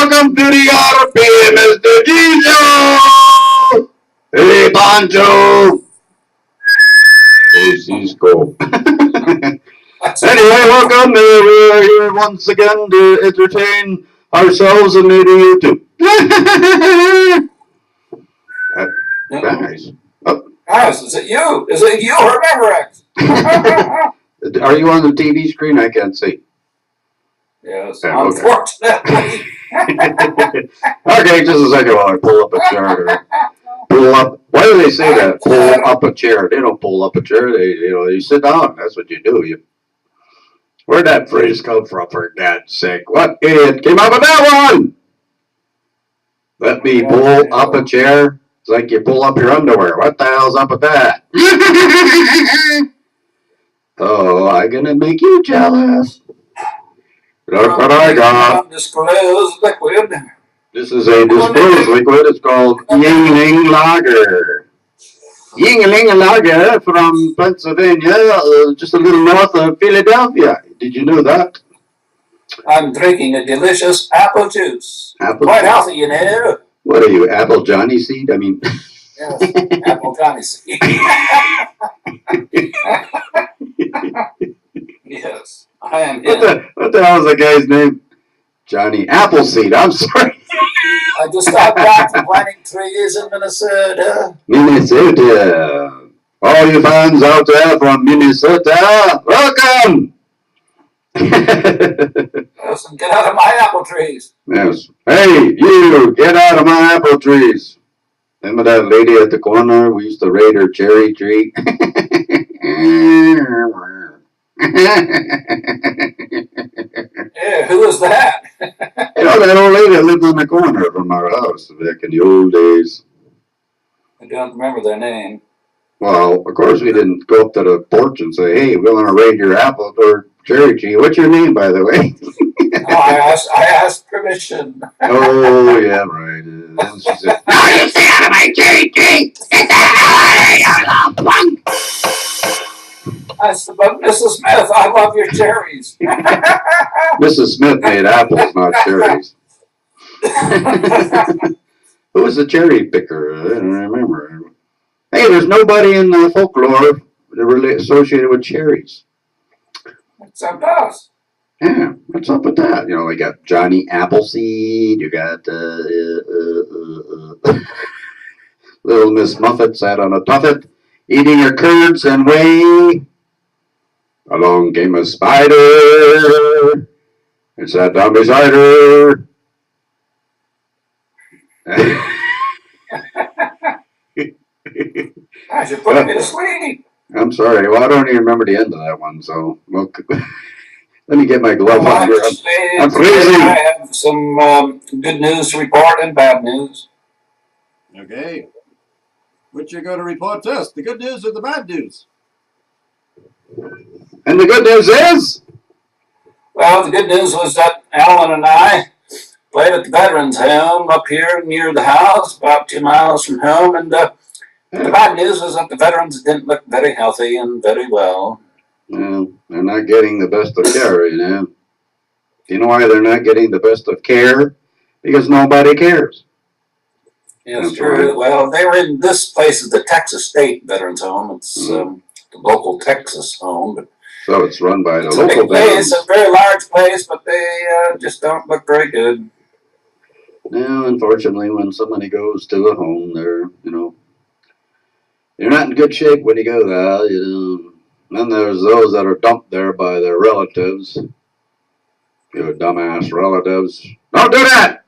welcome to the RP and Mr.G show! Hey, Pancho! Hey, Cisco. Anyway, welcome. We're here once again to entertain ourselves and maybe you too. Nice. Oh. Alice, is it you? Is it you or Rex? Are you on the TV screen? I can't see. Yes, unfortunately. Okay, just a second while I pull up a chart or pull up. Why do they say that? Pull up a chair. They don't pull up a chair. They sit down. That's what you do. Where'd that phrase come from, for God's sake? What idiot came up with that one? Let me pull up a chair. It's like you pull up your underwear. What the hell's up with that? Oh, I'm gonna make you jealous. Look what I got. Undisclosed liquid. This is a disclosed liquid. It's called Yingling Lager. Yingling Lager from Pennsylvania, just a little north of Philadelphia. Did you know that? I'm drinking a delicious apple juice. Apple Quite juice. healthy, you know. What are you, Apple Johnny seed? I mean... Yes, apple Johnny seed. Yes, I am him. What the hell is that guy's name? Johnny Appleseed. I'm sorry. I just got back from planting trees in Minnesota. Minnesota. All you fans out there from Minnesota, welcome! Listen, get out of my apple trees. Yes. Hey, you, get out of my apple trees. Remember that lady at the corner? We used to raid her cherry tree. Yeah, who is that? You know, that old lady that lived on the corner from our house back in the old days. I don't remember their name. Well, of course we didn't go up to the porch and say, hey, we want to raid your apple or cherry tree. What's your name, by the way? No, I asked permission. Oh, yeah, right. Then she said, no, you stay out of my cherry tree! Get the hell out of here, you little punk! I said, but Mrs. Smith, I love your cherries. Mrs. Smith made apples, not cherries. Who was the cherry picker? I don't remember. Hey, there's nobody in the folklore really associated with cherries. Except us. Yeah, what's up with that? You know, they got Johnny Appleseed. You got little Miss Muffet sat on a tuffet, eating her curds and whey. Along came a spider and sat down beside her. I should put me to sleep. I'm sorry. Well, I don't even remember the end of that one, so well, let me get my glove on here. I'm freezing. I have some good news to report and bad news. Okay. What you going to report to us? The good news or the bad news? And the good news is? Well, the good news was that Alan and I played at the Veterans Home up here near the house, about 2 miles from home. And the bad news was that the veterans didn't look very healthy and very well. Well, they're not getting the best of care, you know. Do you know why they're not getting the best of care? Because nobody cares. Yes, true. Right. Well, they were in this place is the Texas State Veterans Home. It's the local Texas home. But so it's run by the it's local a big place, veterans. a very large place, but they just don't look very good. Now, unfortunately, when somebody goes to a home, they're not in good shape when you go there, you know. Then there's those that are dumped there by their relatives. Your dumbass relatives. Don't do that!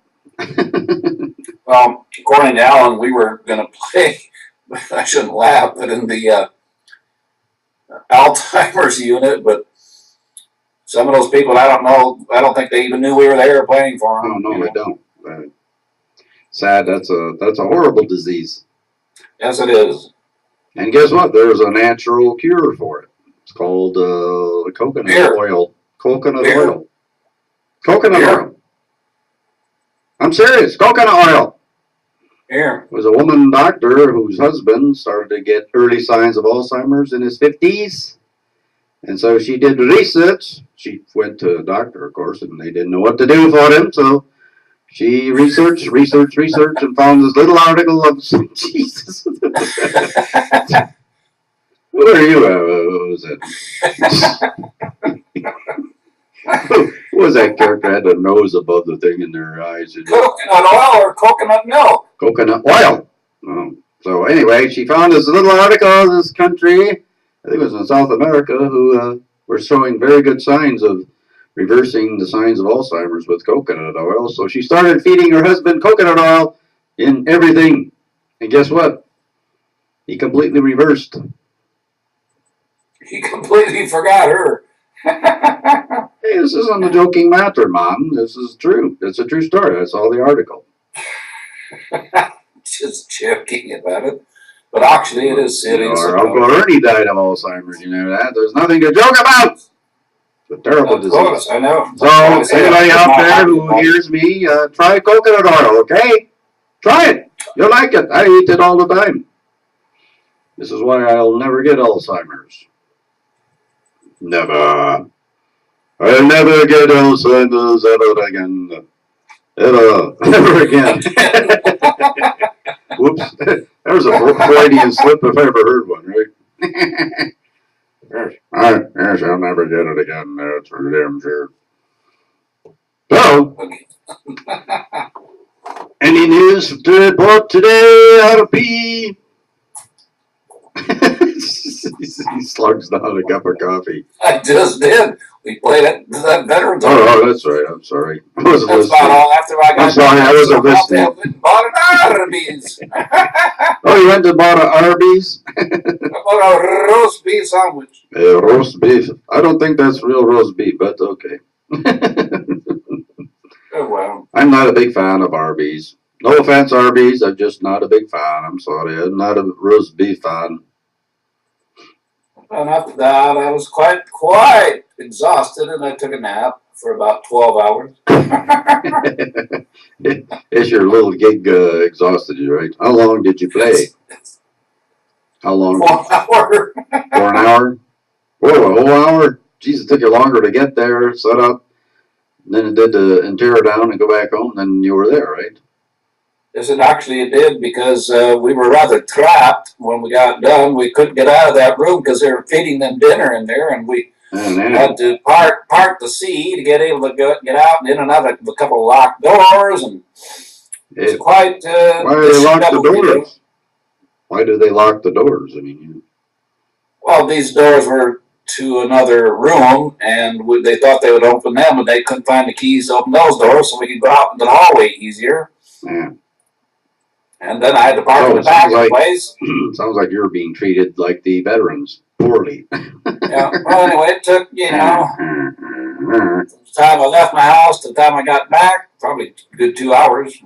Well, according to Alan, we were going to play, I shouldn't laugh, but in the Alzheimer's unit, but some of those people, I don't know, I don't think they even knew we were there playing for them. Oh, no, they don't. Sad, that's a horrible disease. Yes, it is. And guess what? There's a natural cure for it. It's called coconut oil. Coconut oil. Coconut oil. I'm serious. Coconut oil. Here. It was a woman doctor whose husband started to get early signs of Alzheimer's in his 50s. And so she did research. She went to a doctor, of course, and they didn't know what to do for him. So She researched, and found this little article of Jesus. Who are you? What was that? Who was that character had a nose above the thing in their eyes? Coconut oil or coconut milk? Coconut oil. So anyway, she found this little article of this country, I think it was in South America, who were showing very good signs of reversing the signs of Alzheimer's with coconut oil. So she started feeding her husband coconut oil in everything. And guess what? He completely reversed. He completely forgot her. Hey, this isn't a joking matter, Mom. This is true. It's a true story. That's all the article. Just joking about it. But actually, it is serious. Our Uncle Ernie died of Alzheimer's, you know that? There's nothing to joke about. It's a terrible disease. Of course, I know. So, anybody out there who hears me, try coconut oil, okay? Try it. You'll like it. I eat it all the time. This is why I'll never get Alzheimer's. Never. I'll never get Alzheimer's ever again. Ever again. Whoops. That was a Freudian slip if I ever heard one, right? Yes, I'll never get it again. That's for damn sure. So, any news to report today, RP? He slugs down a cup of coffee. I just did. We played it. That veterans. Oh, that's right. I'm sorry. I wasn't That's listening. about all. After I got I'm sorry, I wasn't listening. Bought an Arby's. Oh, you went and bought an Arby's? I bought a roast beef sandwich. Roast beef. I don't think that's real roast beef, but okay. Oh, well. I'm not a big fan of Arby's. No offense, Arby's. I'm just not a big fan. I'm sorry. I'm not a roast beef fan. And after that, I was quite exhausted, and I took a nap for about 12 hours. It's your little gig exhausted you, right? How long did you play? How long? 1 hour. For an hour? Whoa, a whole hour? Jeez, it took you longer to get there, set up, then it did to tear down and go back home, then you were there, right? Yes, it did, because we were rather trapped when we got done. We couldn't get out of that room because they were feeding them dinner in there, and we had to park the C to get able to get out and in and out of a couple of locked doors, and it's quite. Why do they lock the doors? Why do they lock the doors? I mean, well, these doors were to another room, and they thought they would open them, but they couldn't find the keys to open those doors, so we could go out into the hallway easier. Yeah. And then I had to park in the back of the place. Sounds like you're being treated like the veterans, poorly. Yeah. Well, anyway, it took, from the time I left my house to the time I got back, probably a good 2 hours.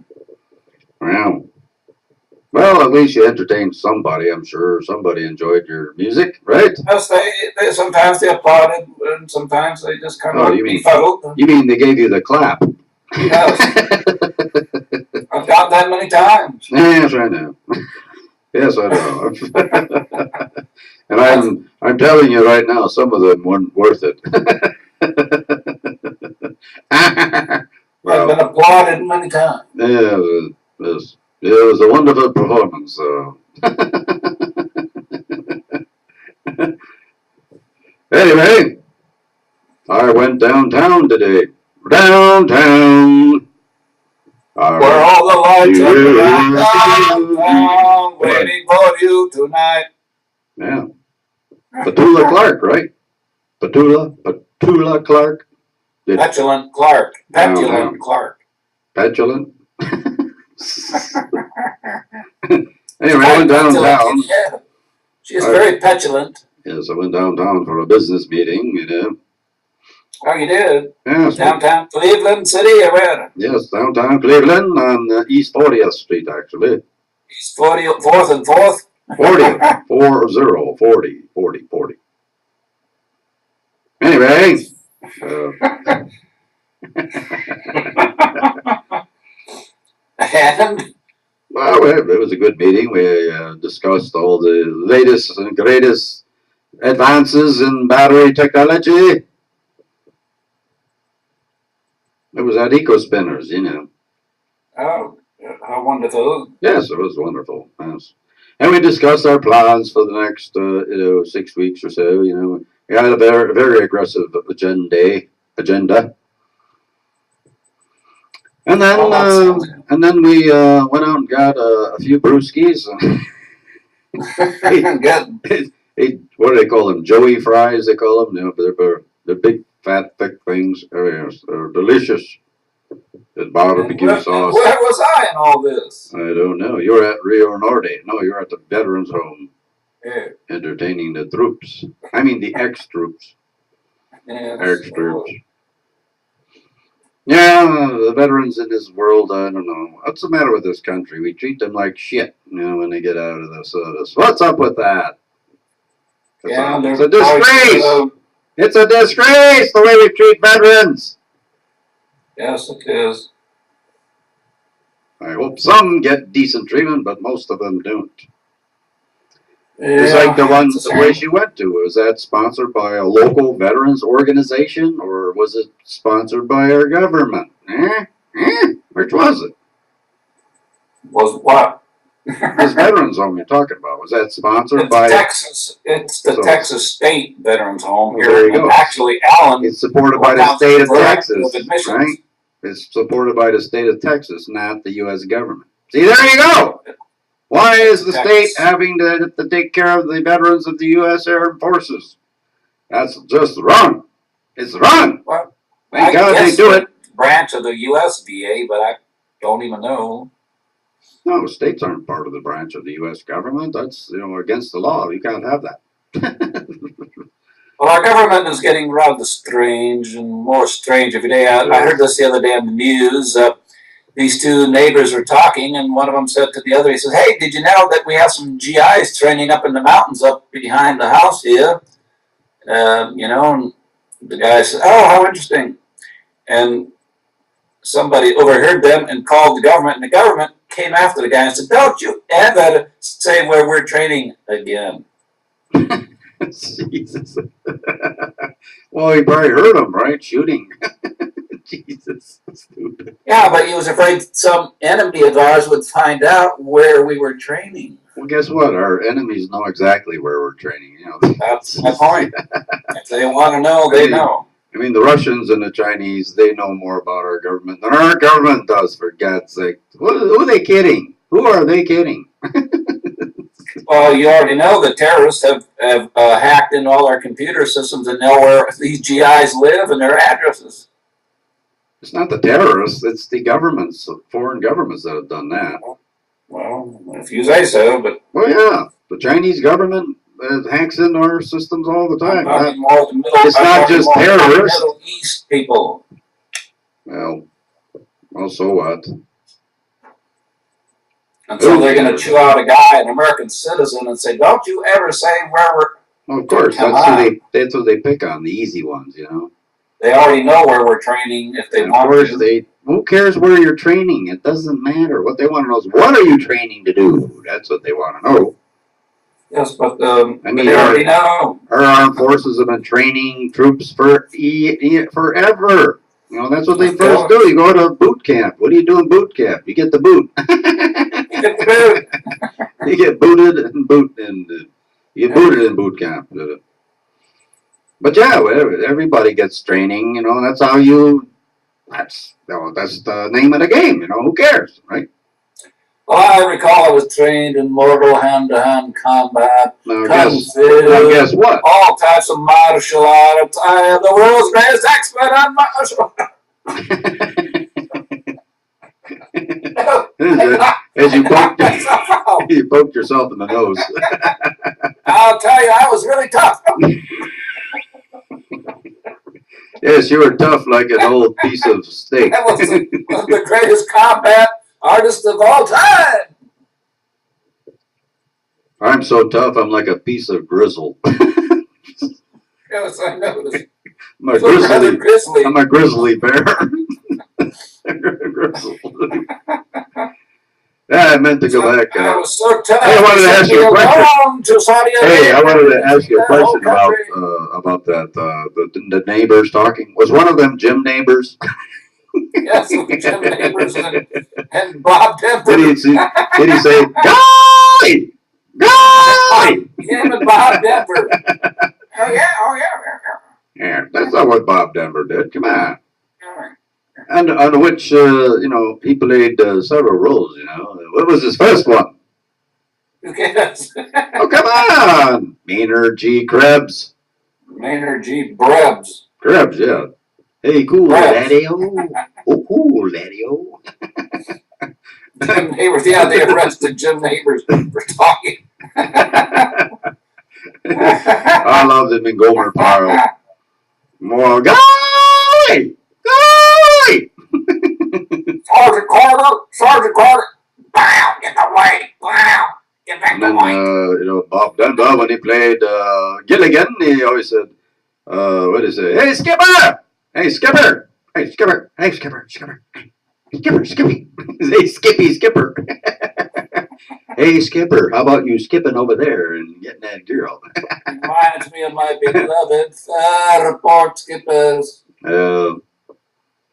Well, at least you entertained somebody, I'm sure. Somebody enjoyed your music, right? Yes, they sometimes they applauded, and sometimes they just kind of befuddled. You mean they gave you the clap? Yes. I've got that many times. Yes, I know. Yes, I know. And I'm telling you right now, some of them weren't worth it. Well, I've been applauded many times. Yeah, it was a wonderful performance. Anyway, I went downtown today. Downtown. Where all the lights are downtown, waiting for you tonight. Yeah. Petula Clark, right? Petula Clark. Petulant Clark. Petulant Clark. Petulant? Anyway, I went downtown. Yeah. She is very petulant. Yes, I went downtown for a business meeting, Oh, you did? Yes. Downtown Cleveland City, or where? Yes, downtown Cleveland on East 40th Street, actually. East 4th and 4th? 40. Anyway. And? Well, it was a good meeting. We discussed all the latest and greatest advances in battery technology. It was at Eco Spinners, How wonderful. Yes, it was wonderful. Yes. And we discussed our plans for the next, 6 weeks or so. We had a very, very aggressive agenda. And then, Oh, that sounds good. and then we went out and got a few brewskis. Good. What do they call them? Joey fries, they call them. They're big, fat, thick things. They're delicious. With barbecue Where sauce. was I in all this? I don't know. You're at Rio Norte. No, you're at the Veterans Home. Yeah. Entertaining the troops. I mean the ex-troops. Yes. Ex-troops. Yeah, the veterans in this world, I don't know. What's the matter with this country? We treat them like shit, when they get out of this. What's up with that? It's a disgrace! It's a disgrace the way we treat veterans! Yes, it is. I hope some get decent treatment, but most of them don't. Yeah, It's like the place you went to. Was that sponsored by a local veterans organization, or was it sponsored by our government? Which was it? Was what? This veterans home you're talking about, was that sponsored It's by Texas? It's the Texas State Veterans Home Well, here. there you And go. actually, Alan. It's supported by the state of Texas, admissions. right? It's supported by the state of Texas, not the U.S. government. See, there you go. Why is the state having to take care of the veterans of the U.S. Armed Forces? That's just wrong. It's wrong. Well, Thank God they do it. Branch of the U.S. VA, but I don't even know. No, states aren't part of the branch of the U.S. government. That's against the law. You can't have that. Well, our government is getting rather strange and more strange every day. I heard this the other day on the news. These two neighbors were talking, and one of them said to the other, he says, "Hey, did you know that we have some GIs training up in the mountains up behind the house here?" And the guy said, "Oh, how interesting." And somebody overheard them and called the government, and the government came after the guy and said, "Don't you ever say where we're training again." Jesus. Well, he probably heard him, right? Shooting. Jesus. Stupid. Yeah, but he was afraid some enemy of ours would find out where we were training. Well, guess what? Our enemies know exactly where we're training. That's my point. If they want to know, they know. I mean, the Russians and the Chinese, they know more about our government than our government does, for God's sake. Who are they kidding? Who are they kidding? Well, you already know the terrorists have hacked into all our computer systems and know where these GIs live and their addresses. It's not the terrorists, it's the governments, foreign governments that have done that. Well, if you say so, but... Well, yeah, the Chinese government hacks into our systems all the time. It's not just terrorists. Middle East people. Well, so what? And so they're going to chew out a guy, an American citizen, and say, "Don't you ever say where we're..." Well, of course, that's who they pick on, the easy ones, They already know where we're training if they want to. Who cares where you're training? It doesn't matter. What they want to know is, what are you training to do? That's what they want to know. Yes, but I mean, they already know. Our armed forces have been training troops for forever. That's what they first do. You go to boot camp. What do you do in boot camp? You get the boot. You get booted and you get booted in boot camp. But yeah, everybody gets training. That's how you. That's the name of the game. Who cares, right? Well, I recall I was trained in mortal hand-to-hand combat, guess what? All types of martial arts. I am the world's greatest expert on martial arts. As you poked yourself in the nose. I'll tell you, I was really tough. Yes, you were tough like an old piece of steak. I was the greatest combat artist of all time. I'm so tough, I'm like a piece of grizzle. Yes, I noticed. I'm a grizzly bear. Yeah, I meant to go back. I was so tough. Hey, I wanted to ask you a question. Hey, I wanted to ask you a question about that. The neighbors talking. Was one of them Jim Neighbors? Yes, Yes, with Jim Neighbors and Bob Denver. Did he say, Guy! Guy! Him and Bob Denver. Oh yeah, oh yeah. Yeah, that's not what Bob Denver did. Come on. Yeah. And on which, he played several roles, What was his first one? Who cares? Oh, come on! Maynard-G. Krebs. Maynard-G. Brebs. Krebs, yeah. Hey, cool, Krebs. daddy-o. Oh, cool, daddy-o. Jim Neighbors. Yeah, they arrested Jim Neighbors for talking. I loved him in Gomer Pyle. More Guy! Guy! Sergeant Carter. Bow, get away. Bow, get back And then, away. Bob Denver, when he played Gilligan, he always said, what did he say? Hey, Skipper! Hey, Skipper! Hey, Skipper! Hey, Skipper! Skipper! Skipper! Skippy! Hey, Skippy! Skipper! Hey, Skipper, how about you skipping over there and getting that girl? Reminds me of my beloved report skippers.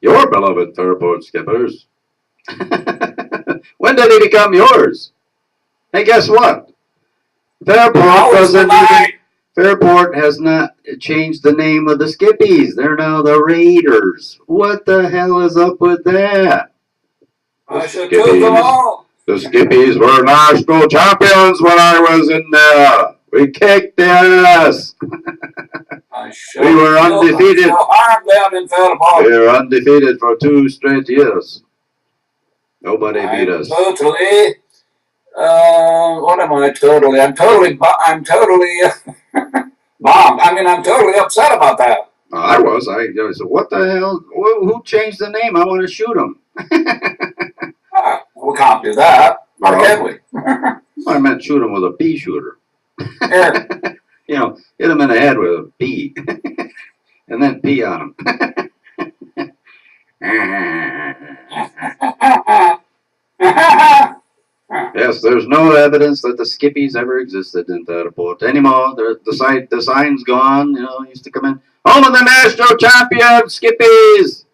Your beloved Fairport Skippers. When did he become yours? Hey, guess what? Fairport has not changed the name of the Skippies. They're now the Raiders. What the hell is up with that? I should choose them all. The Skippies were national champions when I was in there. We kicked their ass. We were undefeated. We were undefeated for 2 straight years. Nobody beat us. Totally. What am I totally? I'm totally bombed. I mean, I'm totally upset about that. I was. I said, what the hell? Who changed the name? I want to shoot him. We can't do that. Or can we? I meant shoot him with a pea shooter. Here. Hit him in the head with a pea. And then pee on him. Yes, there's no evidence that the Skippies ever existed in Fairport anymore. The sign's gone. Used to come in. Home of the national champion, Skippies!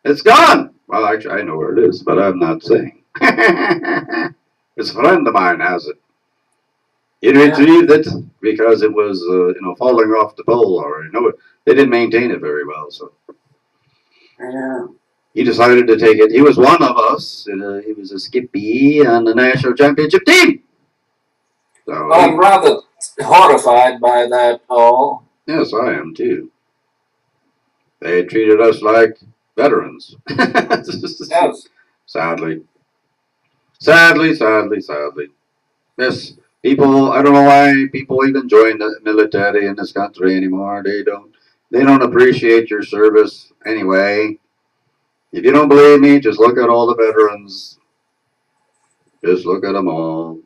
It's gone. Well, actually, I know where it is, but I'm not saying. It's a friend of mine has it. He retrieved it because it was, falling off the pole, or they didn't maintain it very well. So he decided to take it. He was one of us. He was a Skippy on the national championship team. So I'm rather horrified by that all. Yes, I am too. They treated us like veterans. Yes. Sadly. Yes, people, I don't know why people even join the military in this country anymore. They don't appreciate your service anyway. If you don't believe me, just look at all the veterans. Just look at them all.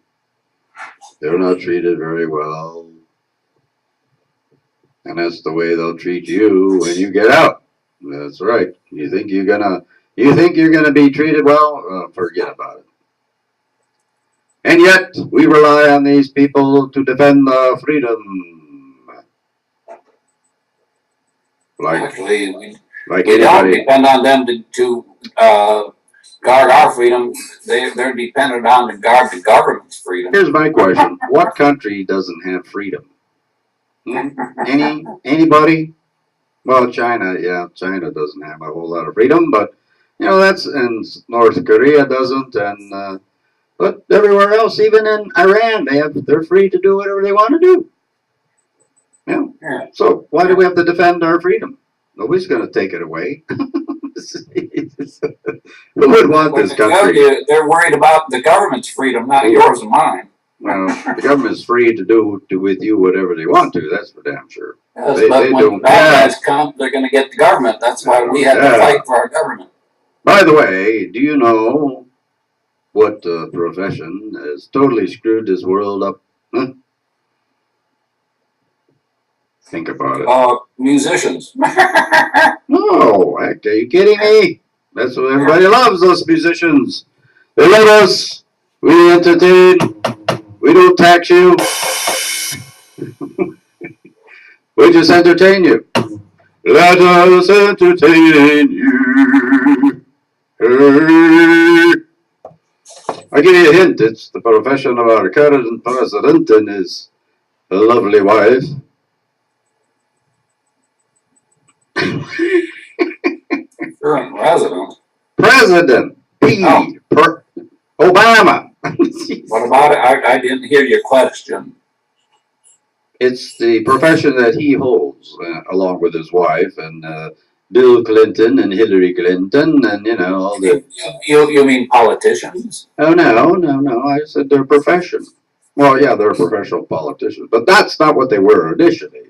They're not treated very well. And that's the way they'll treat you when you get out. That's right. You think you're gonna be treated well? Forget about it. And yet, we rely on these people to defend our freedom. Actually, like we don't anybody. depend on them to guard our freedom. They're dependent on to guard the government's freedom. Here's my question. What country doesn't have freedom? Anybody? Well, China, yeah, China doesn't have a whole lot of freedom, but that's, and North Korea doesn't, and but everywhere else, even in Iran, they're free to do whatever they want to do. Yeah. So why do we have to defend our freedom? Nobody's going to take it away. Who would want this country? They're worried about the government's freedom, not yours and mine. Well, the government's free to do with you whatever they want to. That's for damn sure. Yes, but when the bad guys come, they're going to get the government. That's why we have to fight for our government. By the way, do you know what profession has totally screwed this world up? Huh? Think about it. Musicians. No, are you kidding me? That's what everybody loves, those musicians. They love us. We entertain. We don't tax you. We just entertain you. Let us entertain you. I give you a hint. It's the profession of our current president and his lovely wife. Current resident. President P. Obama. What about it? I didn't hear your question. It's the profession that he holds, along with his wife and Bill Clinton and Hillary Clinton, and all the. You mean politicians? Oh no! I said their profession. Well, yeah, they're professional politicians, but that's not what they were initially.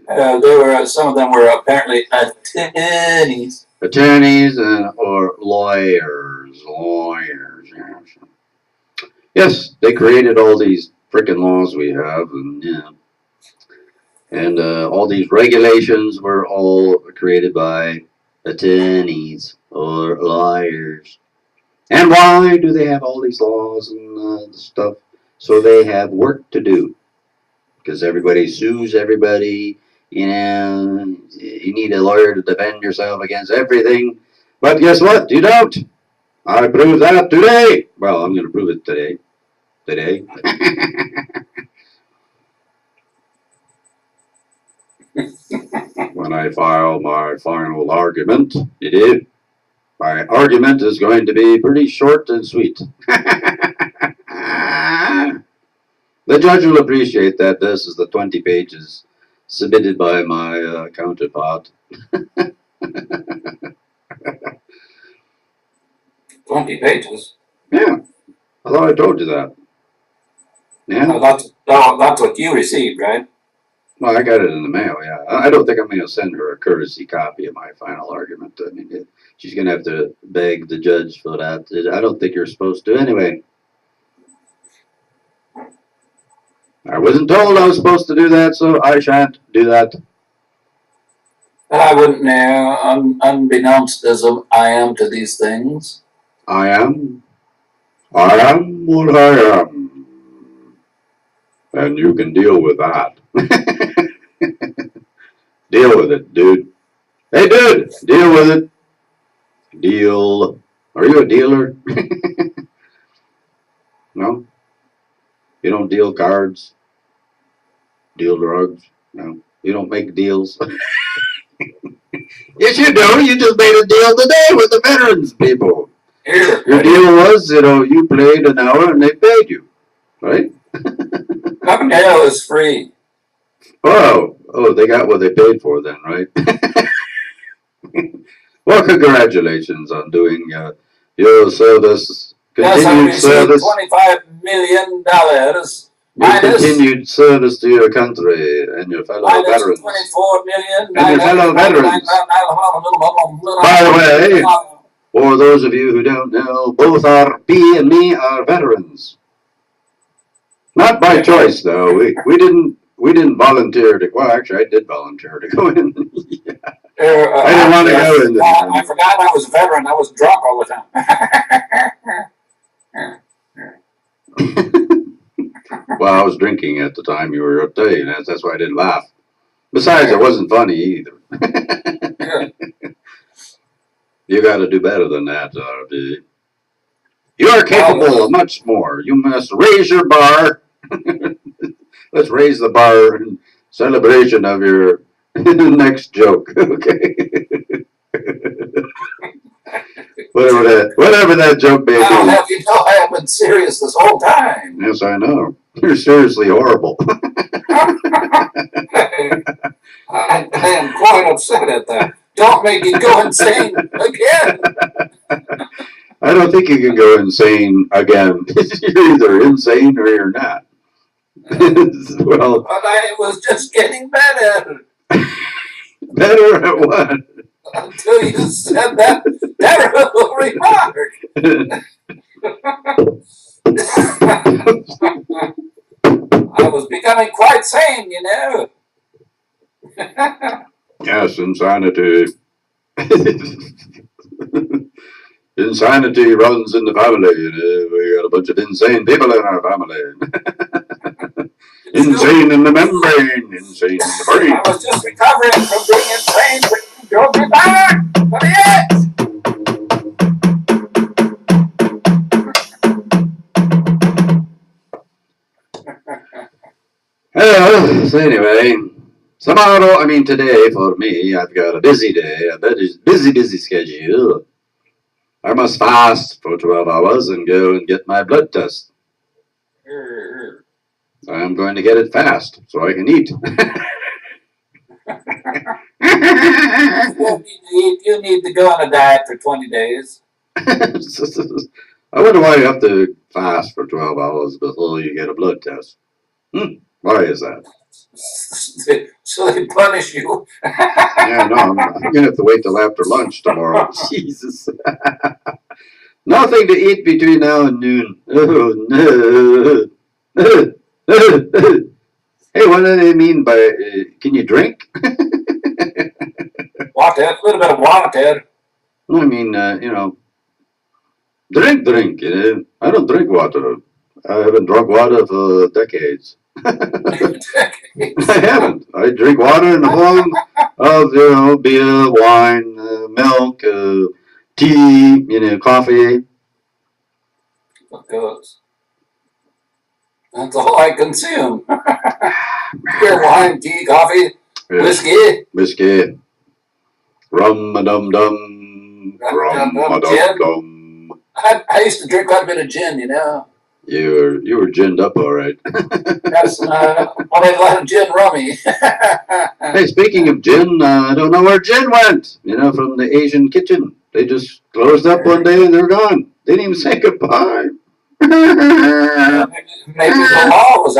Some of them were apparently attorneys. Attorneys or lawyers. Yes, they created all these freaking laws we have, and all these regulations were all created by attorneys or lawyers. And why do they have all these laws and stuff? So they have work to do. Because everybody sues everybody. You need a lawyer to defend yourself against everything. But guess what? You don't. I proved that today. Well, I'm going to prove it today. When I file my final argument, my argument is going to be pretty short and sweet. The judge will appreciate that this is the 20 pages submitted by my counterpart. 20 pages? Yeah, I thought I told you that. Yeah? That's what you received, right? Well, I got it in the mail, yeah. I don't think I'm going to send her a courtesy copy of my final argument. I mean, she's going to have to beg the judge for that. I don't think you're supposed to anyway. I wasn't told I was supposed to do that, so I shan't do that. But I wouldn't know, unbeknownst as I am to these things. I am what I am. And you can deal with that. Deal with it, dude. Hey, dude, deal with it. Deal. Are you a dealer? No? You don't deal cards? Deal drugs? No? You don't make deals? Yes, you do. You just made a deal today with the veterans people. Your deal was, you played an hour and they paid you. Right? Cocktail is free. Oh, they got what they paid for then, right? Well, congratulations on doing your service, continued service. $25 million. Your continued service to your country and your fellow veterans. $24 million. And your fellow veterans. By the way, for those of you who don't know, both RP and me are veterans. Not by choice, though. We didn't volunteer to. Well, actually, I did volunteer to go in. Yeah. I didn't want to go in. I forgot I was a veteran. I was drunk all the time. Well, I was drinking at the time you were up there. That's why I didn't laugh. Besides, it wasn't funny either. You got to do better than that, RP. You are capable of much more. You must raise your bar. Let's raise the bar in celebration of your next joke. Okay. whatever that joke may be. You know I have been serious this whole time. Yes, I know. You're seriously horrible. I am quite upset at that. Don't make me go insane again. I don't think you can go insane again. You're either insane or you're not. Well, but I was just getting better. Better at what? Until you said that terrible remark. I was becoming quite sane, you know. Yes, insanity. Insanity runs in the family. We got a bunch of insane people in our family. Insane in the membrane. Insane in the brain. I was just recovering from being insane, but you drove me back. What is it? So anyway, today for me, I've got a busy day, a busy schedule. I must fast for 12 hours and go and get my blood test. I'm going to get it fast so I can eat. You need to go on a diet for 20 days. I wonder why you have to fast for 12 hours before you get a blood test. Why is that? So they punish you. Yeah, no, I'm going to have to wait till after lunch tomorrow. Jesus. Nothing to eat between now and noon. Oh, no. Hey, what do they mean by, can you drink? Water, a little bit of water. I mean, drink, I don't drink water. I haven't drunk water for decades. I haven't. I drink water in the form of, beer, wine, milk, tea, coffee. Of course. That's all I consume. Beer, wine, tea, coffee, Whiskey. Rum-a-dum-dum. Rum-a-dum-dum. I used to drink quite a bit of gin, You were ginned up all right. That's I made a lot of gin rummy. Hey, speaking of gin, I don't know where gin went. From the Asian kitchen. They just closed up one day and they're gone. They didn't even say goodbye. Maybe the law was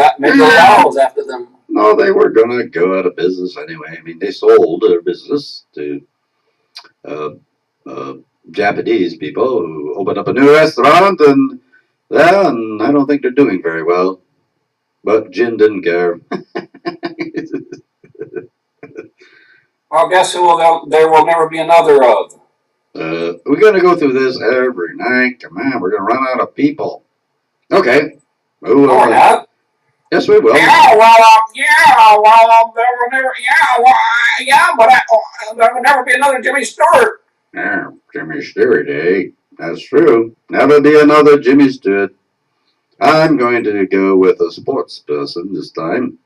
after them. No, they were gonna go out of business anyway. I mean, they sold their business to Japanese people who opened up a new restaurant, and I don't think they're doing very well. But Jin didn't care. Well, guess there will never be another of. We're gonna go through this every night. Come on, we're gonna run out of people. Okay. We're not. Yes, we will. There will never. But there will never be another Jimmy Stewart. Yeah, Jimmy Stewart, eh? That's true. Never be another Jimmy Stewart. I'm going to go with a sports person this time.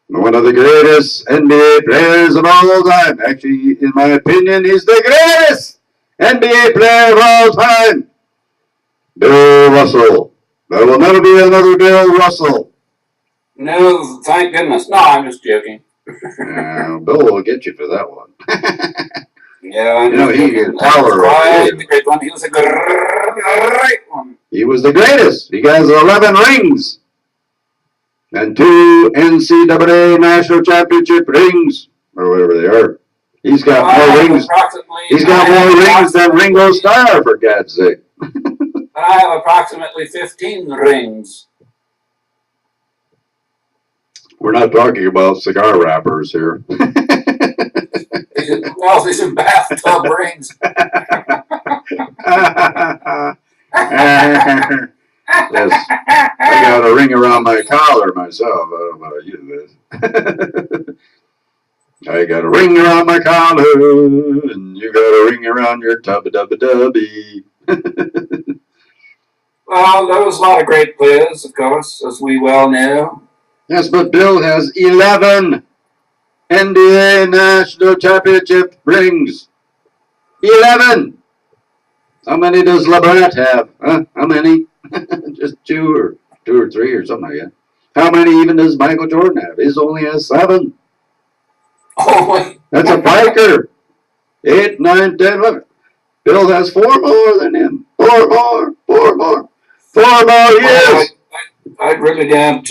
One of the greatest NBA players of all time. Actually, in my opinion, he's the greatest NBA player of all time. Bill Russell. There will never be another Bill Russell. No, thank goodness. No, I'm just joking. Bill will get you for that one. Yeah, he tolerated. He was a great one. He was the greatest. He has 11 rings and 2 NCAA national championship rings, or whatever they are. He's got more rings. He's got more rings than Ringo Starr, for God's sake. I have approximately 15 rings. We're not talking about cigar wrappers here. No, these are bathtub rings. Yes, I got a ring around my collar myself. I don't know about you, this. I got a ring around my collar, and you got a ring around your tubby. Well, there was a lot of great players, of course, as we well know. Yes, but Bill has 11 NBA national championship rings. 11. How many does LeBron have? Huh? How many? Just two or three or something like that. How many even does Michael Jordan have? He only has 7. Oh, that's a biker. 8, 9, 10, 11. Bill has 4 more than him. 4 more. 4 more years. I really can't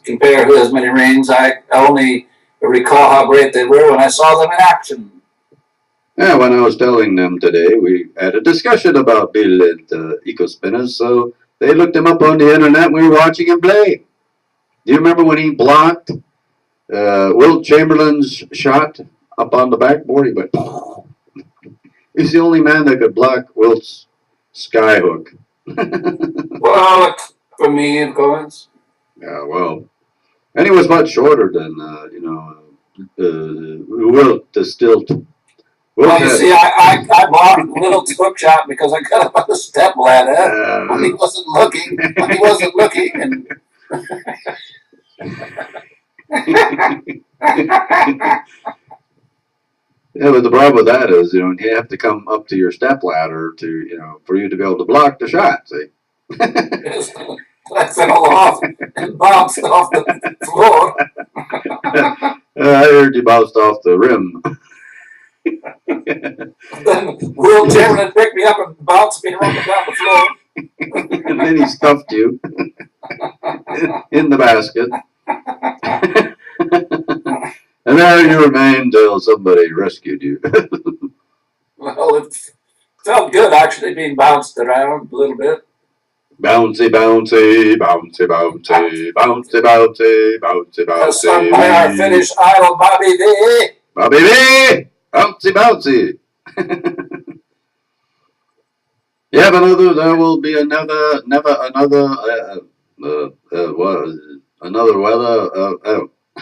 compare who has many rings. I only recall how great they were when I saw them in action. Yeah, when I was telling them today, we had a discussion about Bill and Eco-Spinners, so they looked him up on the internet and we were watching him play. Do you remember when he blocked Wilt Chamberlain's shot up on the backboard? He went, he's the only man that could block Wilt's skyhook. Well, for me, of course. Yeah, well, and he was much shorter than, Wilt the Stilt. Well, you see, I blocked Wilt's hook shot because I got up on the step ladder when he wasn't looking. And Yeah, but the problem with that is, you have to come up to your step ladder for you to be able to block the shot. See? I fell off and bounced off the floor. I heard you bounced off the rim. Then Will Chamberlain picked me up and bounced me around down the floor. And then he stuffed you in the basket. And there you remained till somebody rescued you. Well, it felt good actually being bounced around a little bit. Bouncy, bouncy, bouncy, bouncy, bouncy, bouncy, bouncy, As sung by our bouncy. Finnish idol Bobby V. Bobby V! Bouncy, bouncy. Yeah, but there will be another weather.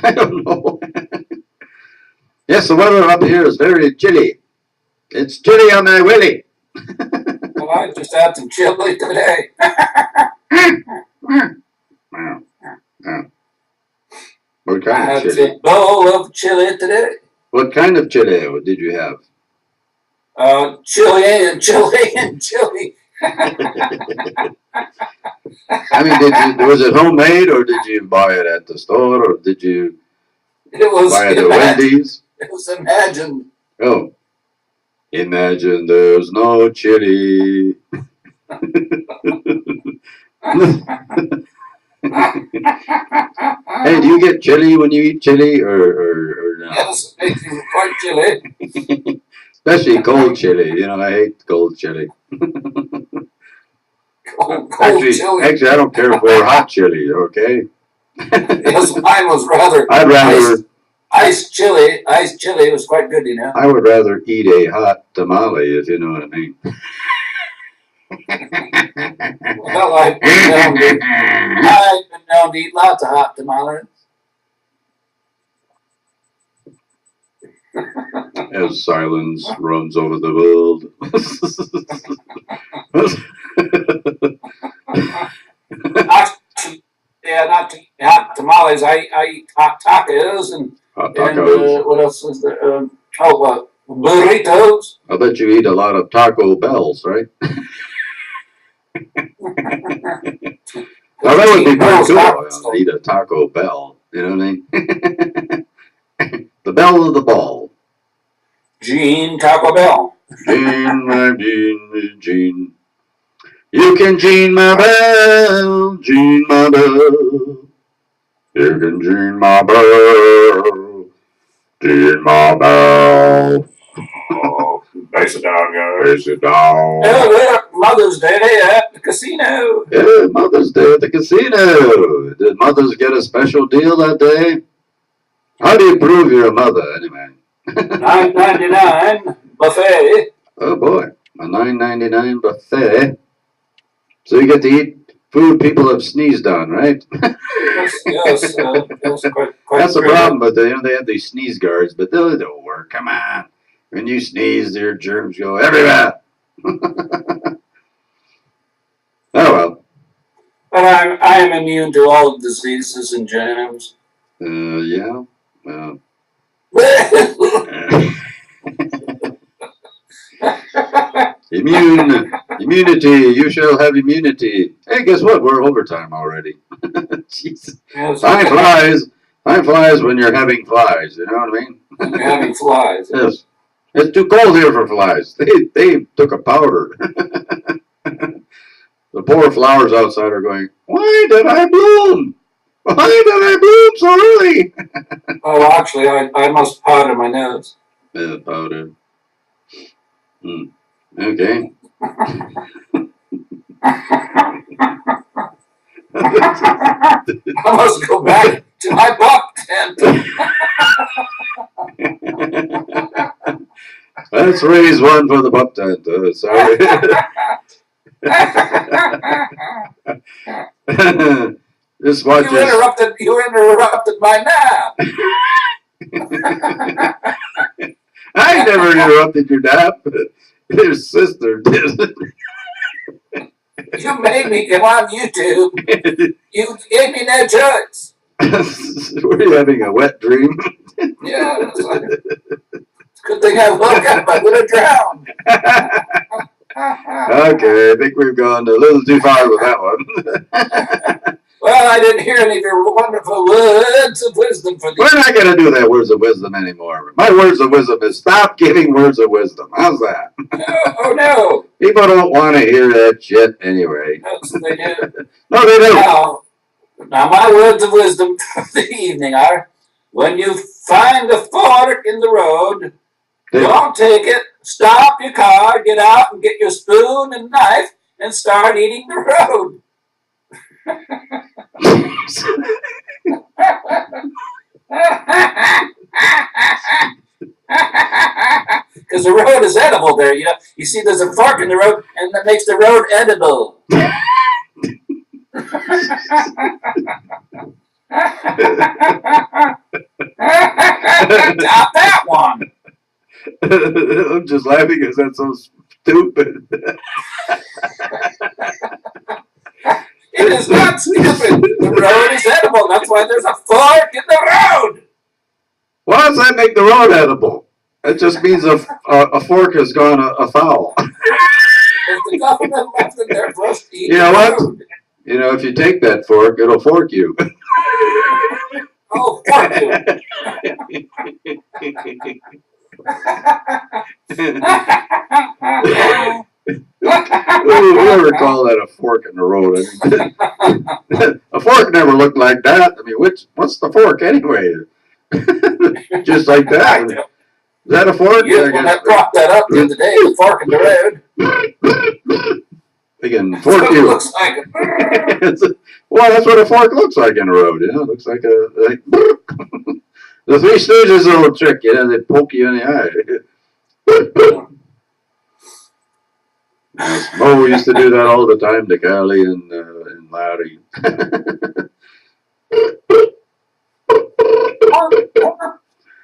I don't know. Yes, the weather up here is very chilly. It's chilly on my willy. Well, I just had some chili today. What I kind of had chili? a bowl of chili today. What kind of chili did you have? Chili and chili and chili. I mean, was it homemade or did you buy it at the store or did you buy it at Wendy's? It was imagined. Oh, imagine there's no chili. Hey, do you get chili when you eat chili or no? Yes, it makes you quite chilly. Especially cold chili. I hate cold chili. Cold Actually, chili. I don't care for hot chili, okay? Yes, mine was rather. I'd rather. Iced chili. Iced chili was quite good, I would rather eat a hot tamale, if you know what I mean. Well, I've been known to eat lots of hot tamales. As silence runs over the world. Not hot tamales. I eat hot tacos and Hot tacos. what else is there? Burritos. I bet you eat a lot of Taco Bells, right? Now that would be pretty cool. Eat a Taco Bell. You know what I mean? The bell of the ball. Gene Taco Bell. Gene, my Gene. You can Gene my bell, Gene my bell. You can Gene my bell, Gene my bell. Oh, bass it down, guys. Bass it down. Oh, Mother's Day at the casino. Yeah, Mother's Day at the casino. Did mothers get a special deal that day? How do you prove you're a mother, anyway? $9.99 buffet. Oh boy, a $9.99 buffet. So you get to eat food people have sneezed on, right? Yes, quite That's the great. problem, but they have these sneeze guards, but they don't work. Come on. When you sneeze, your germs go everywhere. Oh well. But I am immune to all diseases and germs. Yeah. Immunity. You shall have immunity. Hey, guess what? We're overtime already. Jeez. Yes, Time flies. Time flies when you're having flies. You know what I mean? You're having flies. Yes. It's too cold here for flies. They took a powder. The poor flowers outside are going, why did I bloom? Why did I bloom so early? Oh, actually, I must powder my nose. Yeah, powder. Okay. I must go back to my buck tent. Let's raise one for the buck tent. Sorry. Just watch You interrupted my nap. I never interrupted your nap. Your sister did. You made me come on YouTube. You gave me no choice. Were you having a wet dream? Yeah, it's like, good thing I woke up. I would have drowned. Okay, I think we've gone a little too far with that one. Well, I didn't hear any of your wonderful words of wisdom for We're the. not going to do that words of wisdom anymore. My words of wisdom is stop giving words of wisdom. How's that? Oh no! People don't want to hear that shit anyway. That's what they do. No, they don't. Now, my words of wisdom for the evening are: when you find a fork in the road, don't take it. Stop your car, get out and get your spoon and knife, and start eating the road. Because the road is edible there, you know. You see, there's a fork in the road, and that makes the road edible. Stop that one. I'm just laughing because that's so stupid. It is not stupid. The road is edible. That's why there's a fork in the road. Why does that make the road edible? It just means a fork has gone afoul. If the government left it there for us to eat You know the what? road. You know, if you take that fork, it'll fork you. Oh, fork you. Whoever call that a fork in the road? I mean, a fork never looked like that. I mean, what's the fork anyway? Just like that. Is that a fork? You that brought that up the other day, the fork in the road. They can fork you. Looks like Well, that's what a fork looks like in a road. You know, it looks like the Three Stooges little trick. You know, they poke you in the eye. Mo used to do that all the time to Carly and Larry.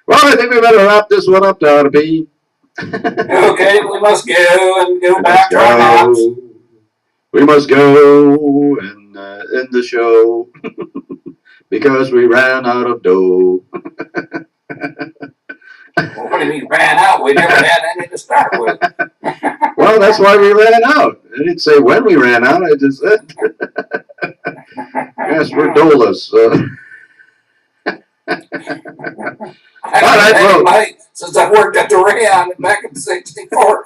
Well, I think we better wrap this one up, RP. okay, we must go and go back to our house. We must go and end the show because we ran out of dough. Well, what do you mean ran out? We never had any to start with. Well, that's why we ran out. I didn't say when we ran out. I just said, yes, we're doughless. All right, well, money since I worked at the Rayon back in '64.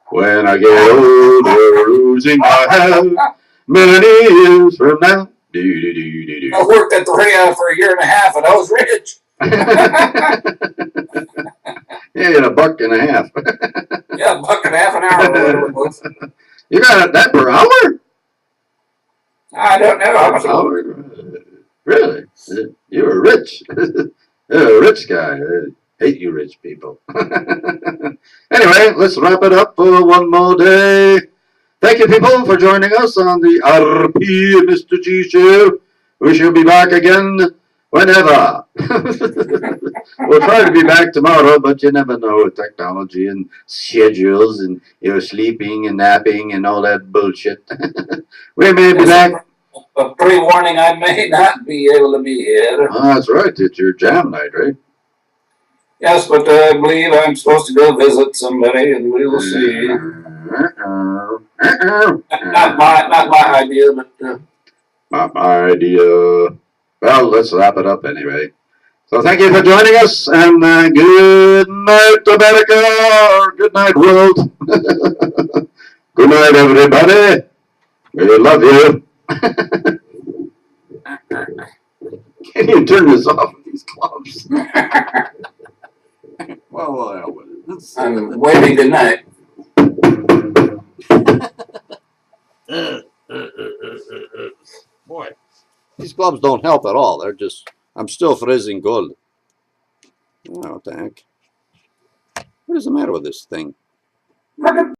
When I get older, losing my health, many years from now. I worked at the Rayon for 1.5 years and I was rich. Yeah, $1.50. Yeah, $1.50 an hour or whatever it was. You got that per hour? I don't know how much. Really? You're rich. You're a rich guy. I hate you rich people. Anyway, let's wrap it up for one more day. Thank you, people, for joining us on the RP and Mr. G show. We shall be back again whenever. We'll try to be back tomorrow, but you never know with technology and schedules and sleeping and napping and all that bullshit. We may be back. A pre-warning, I may not be able to be here. Oh, that's right. It's your jam night, right? Yes, but I believe I'm supposed to go visit somebody, and we will see. Not my idea, but not my idea. Well, let's wrap it up anyway. So thank you for joining us, and good night, America, or good night, world. Good night, everybody. We love you. Can you turn this off with these clubs? Well, I'm waving good night. Boy, these gloves don't help at all. They're just, I'm still freezing cold. Oh, what the heck? What is the matter with this thing?